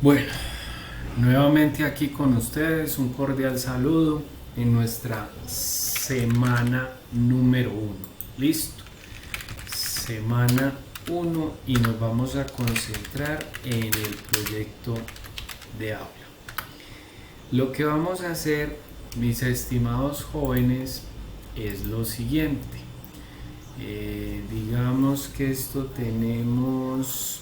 Bueno, nuevamente aquí con ustedes, un cordial saludo en nuestra semana número uno. ¿Listo? Semana uno y nos vamos a concentrar en el proyecto de aula. Lo que vamos a hacer, mis estimados jóvenes, es lo siguiente. Digamos que esto tenemos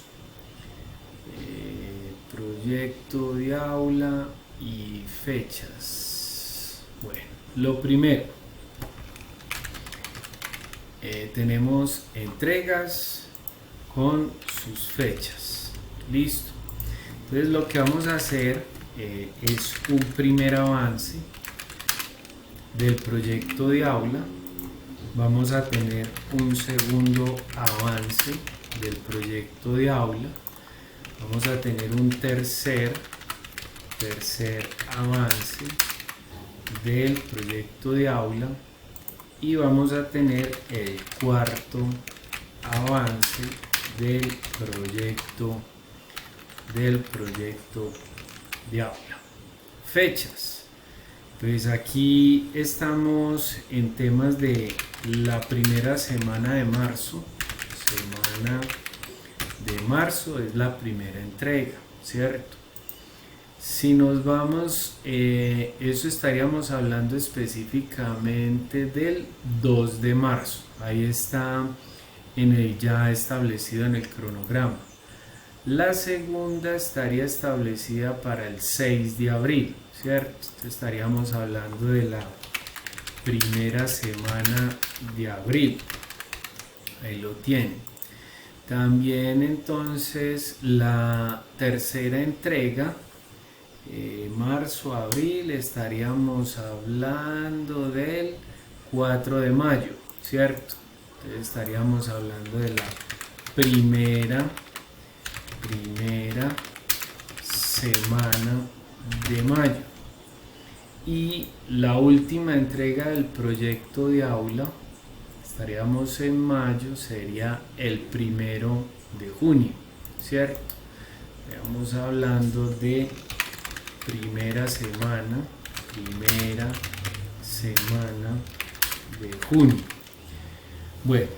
proyecto de aula y fechas. Bueno, lo primero, tenemos entregas con sus fechas. Listo. Entonces lo que vamos a hacer es un primer avance del proyecto de aula. Vamos a tener un segundo avance del proyecto de aula. Vamos a tener un tercer avance del proyecto de aula y vamos a tener el cuarto avance del proyecto de aula. Fechas. Pues aquí estamos en temas de la primera semana de marzo. Semana de marzo es la primera entrega, ¿cierto? Si nos vamos, eso estaríamos hablando específicamente del 2 de marzo. Ahí está ya establecido en el cronograma. La segunda estaría establecida para el 6 de abril, ¿cierto? Entonces estaríamos hablando de la primera semana de abril. Ahí lo tienen. También entonces la tercera entrega, marzo, abril, estaríamos hablando del 4 de mayo, ¿cierto? Entonces estaríamos hablando de la primera semana de mayo. Y la última entrega del proyecto de aula, estaríamos en mayo, sería el 1 de junio, ¿cierto? Estamos hablando de primera semana de junio. Bueno,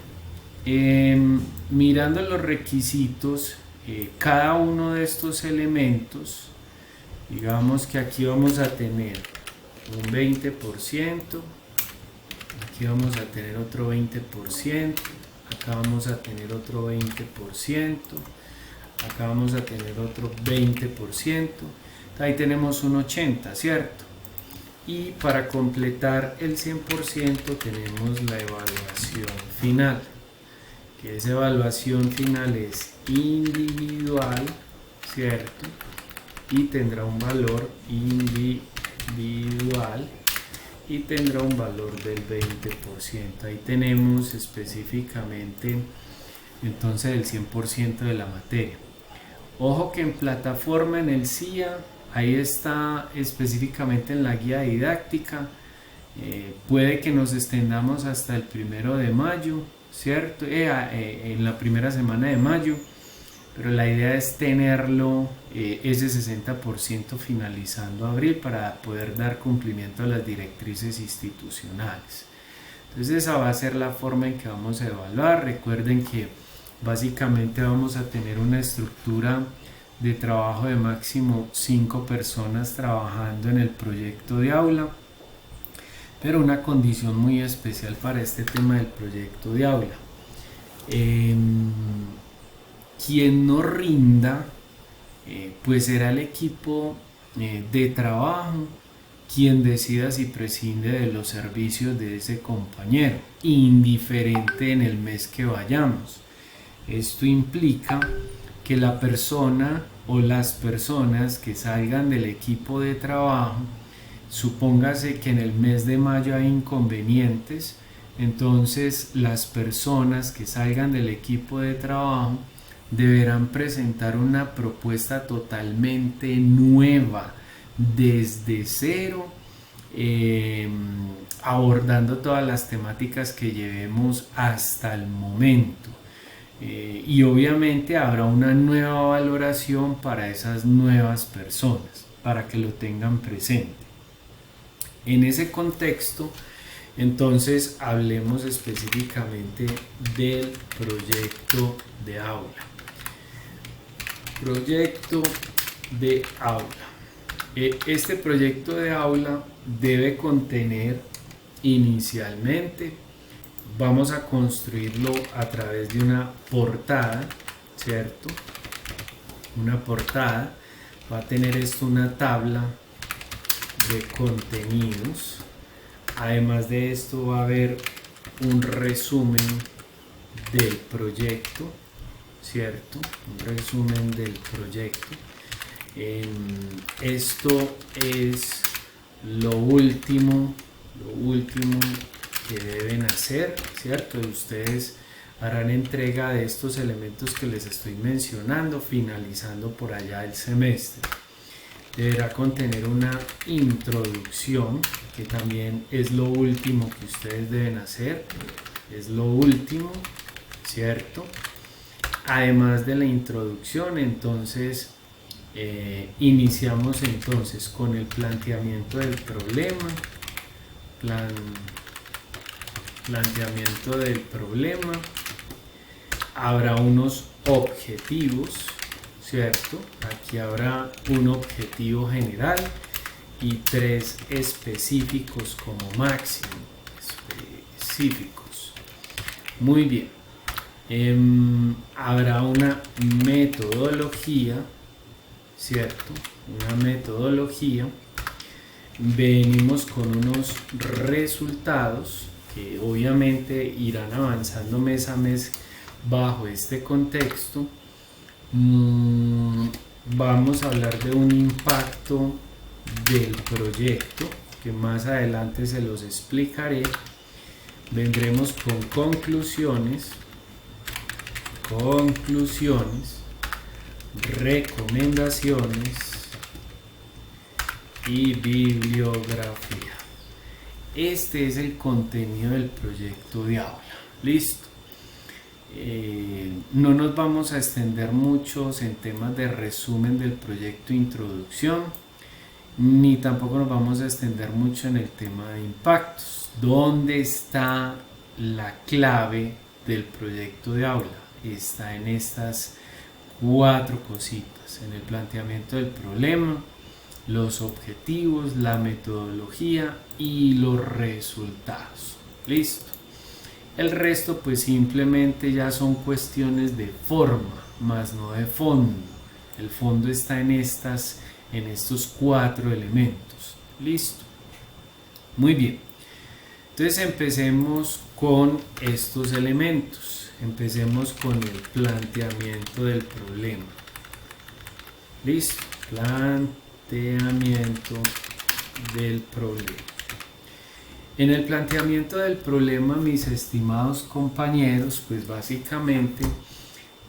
mirando los requisitos, cada uno de estos elementos, digamos que aquí vamos a tener un 20%, aquí vamos a tener otro 20%, acá vamos a tener otro 20%, acá vamos a tener otro 20%, ahí tenemos un 80%, ¿cierto? Y para completar el 100% tenemos la evaluación final, que esa evaluación final es individual, ¿cierto? Y tendrá un valor individual y tendrá un valor del 20%. Ahí tenemos específicamente entonces el 100% de la materia. Ojo que en plataforma, en el CIA, ahí está específicamente en la guía didáctica. Puede que nos extendamos hasta el 1 de mayo, ¿cierto? En la primera semana de mayo, pero la idea es tenerlo ese 60% finalizando abril para poder dar cumplimiento a las directrices institucionales. Entonces esa va a ser la forma en que vamos a evaluar. Recuerden que básicamente vamos a tener una estructura de trabajo de máximo 5 personas trabajando en el proyecto de aula, pero una condición muy especial para este tema del proyecto de aula. Quien no rinda, pues será el equipo de trabajo quien decida si prescinde de los servicios de ese compañero, indiferente en el mes que vayamos. Esto implica que la persona o las personas que salgan del equipo de trabajo, supóngase que en el mes de mayo hay inconvenientes, entonces las personas que salgan del equipo de trabajo deberán presentar una propuesta totalmente nueva, desde cero, abordando todas las temáticas que llevemos hasta el momento. y obviamente habrá una nueva valoración para esas nuevas personas, para que lo tengan presente. En ese contexto, entonces hablemos específicamente del proyecto de aula. Proyecto de aula. Este proyecto de aula debe contener inicialmente, vamos a construirlo a través de una portada, ¿cierto? Una portada. Va a tener esto una tabla de contenidos. Además de esto va a haber un resumen del proyecto, ¿cierto? Un resumen del proyecto. Esto es lo último que deben hacer, ¿cierto? Y ustedes harán entrega de estos elementos que les estoy mencionando, finalizando por allá el semestre. Deberá contener una introducción, que también es lo último que ustedes deben hacer, es lo último, ¿cierto? Además de la introducción, entonces iniciamos entonces con el planteamiento del problema, planteamiento del problema. Habrá unos objetivos, ¿cierto? Aquí habrá un objetivo general y 3 específicos como máximo. Específicos. Muy bien. Habrá una metodología, ¿cierto? Una metodología. Venimos con unos resultados que obviamente irán avanzando mes a mes bajo este contexto. Vamos a hablar de un impacto del proyecto que más adelante se los explicaré. Vendremos con conclusiones, recomendaciones y bibliografía. Este es el contenido del proyecto de aula. Listo. No nos vamos a extender mucho en temas de resumen del proyecto introducción, ni tampoco nos vamos a extender mucho en el tema de impactos. ¿Dónde está la clave del proyecto de aula? Está en estas 4 cositas: en el planteamiento del problema, los objetivos, la metodología y los resultados. Listo. El resto pues simplemente ya son cuestiones de forma, más no de fondo. El fondo está en estos 4 elementos. Listo. Muy bien. Entonces empecemos con estos elementos. Empecemos con el planteamiento del problema. Listo. Planteamiento del problema. En el planteamiento del problema, mis estimados compañeros, pues básicamente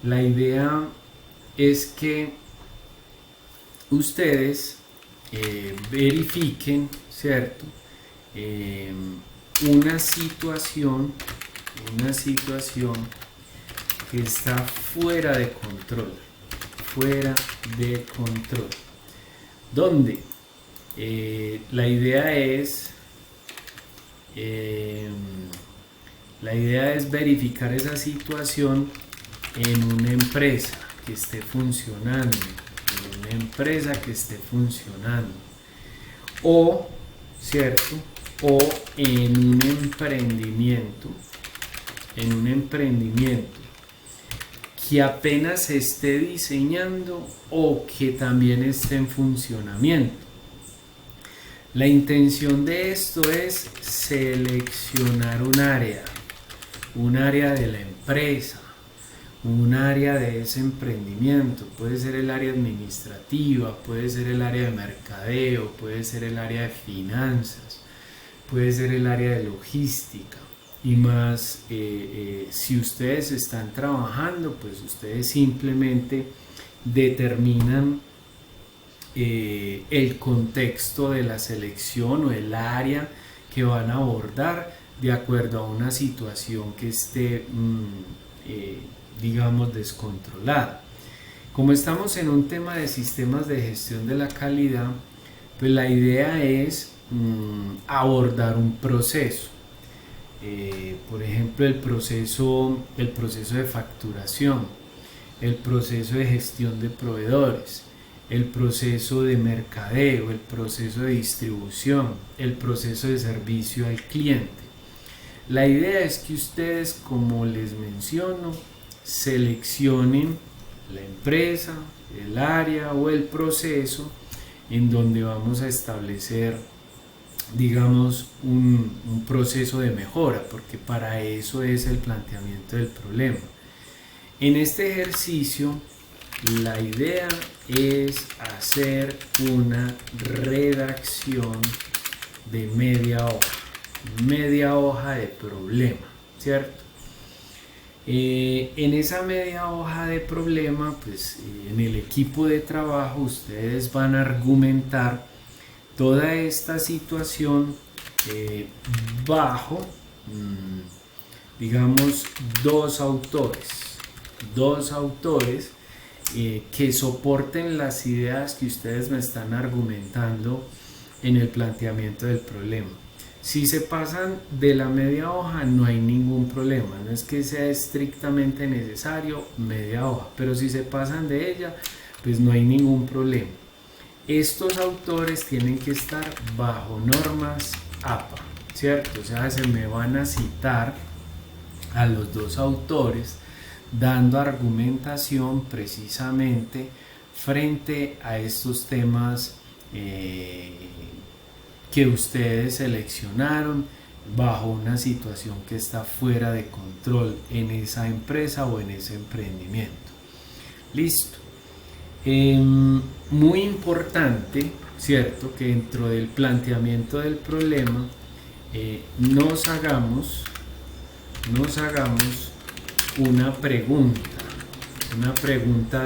la idea es que ustedes verifiquen, ¿cierto? Una situación que está fuera de control, donde la idea es verificar esa situación en una empresa que esté funcionando, o, ¿cierto? O en un emprendimiento, que apenas se esté diseñando o que también esté en funcionamiento. La intención de esto es seleccionar un área de la empresa, un área de ese emprendimiento. Puede ser el área administrativa, puede ser el área de mercadeo, puede ser el área de finanzas, puede ser el área de logística. Y más, si ustedes están trabajando, pues ustedes simplemente determinan el contexto de la selección o el área que van a abordar de acuerdo a una situación que esté digamos, descontrolada. Como estamos en un tema de sistemas de gestión de la calidad, pues la idea es abordar un proceso. Por ejemplo, el proceso de facturación, el proceso de gestión de proveedores, el proceso de mercadeo, el proceso de distribución, el proceso de servicio al cliente. La idea es que ustedes, como les menciono, seleccionen la empresa, el área o el proceso en donde vamos a establecer, digamos, un proceso de mejora, porque para eso es el planteamiento del problema. En este ejercicio, la idea es hacer una redacción de media hoja de problema, ¿cierto? En esa media hoja de problema, pues en el equipo de trabajo ustedes van a argumentar toda esta situación bajo, digamos, dos autores que soporten las ideas que ustedes me están argumentando en el planteamiento del problema. Si se pasan de la media hoja no hay ningún problema, no es que sea estrictamente necesario media hoja, pero si se pasan de ella, pues no hay ningún problema. Estos autores tienen que estar bajo normas APA, ¿cierto? O sea, se me van a citar a los dos autores dando argumentación precisamente frente a estos temas que ustedes seleccionaron bajo una situación que está fuera de control en esa empresa o en ese emprendimiento. Listo. Muy importante, ¿cierto?, que dentro del planteamiento del problema nos hagamos una pregunta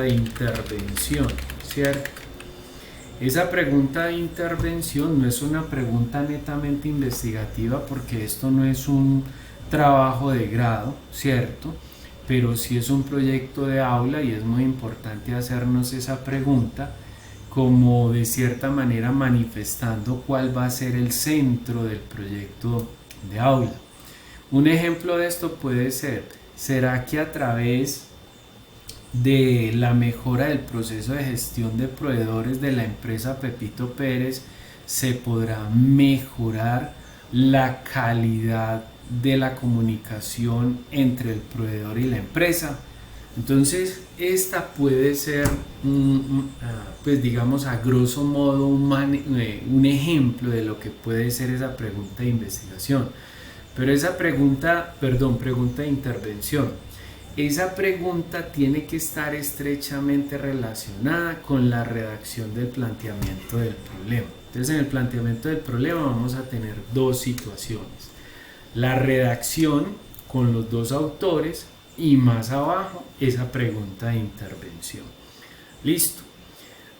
de intervención, ¿cierto? Esa pregunta de intervención no es una pregunta netamente investigativa porque esto no es un trabajo de grado, ¿cierto? Pero sí es un proyecto de aula y es muy importante hacernos esa pregunta como de cierta manera manifestando cuál va a ser el centro del proyecto de aula. Un ejemplo de esto puede ser, ¿será que a través de la mejora del proceso de gestión de proveedores de la empresa Pepito Pérez se podrá mejorar la calidad de la comunicación entre el proveedor y la empresa? Entonces esta puede ser pues digamos a grosso modo un ejemplo de lo que puede ser esa pregunta de investigación, pero esa pregunta de intervención. Esa pregunta tiene que estar estrechamente relacionada con la redacción del planteamiento del problema. Entonces, en el planteamiento del problema vamos a tener dos situaciones. La redacción con los dos autores y más abajo esa pregunta de intervención. Listo.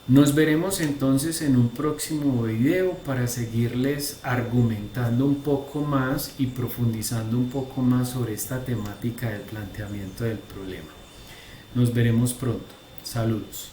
Nos veremos entonces en un próximo video para seguirles argumentando un poco más y profundizando un poco más sobre esta temática del planteamiento del problema. Nos veremos pronto. Saludos.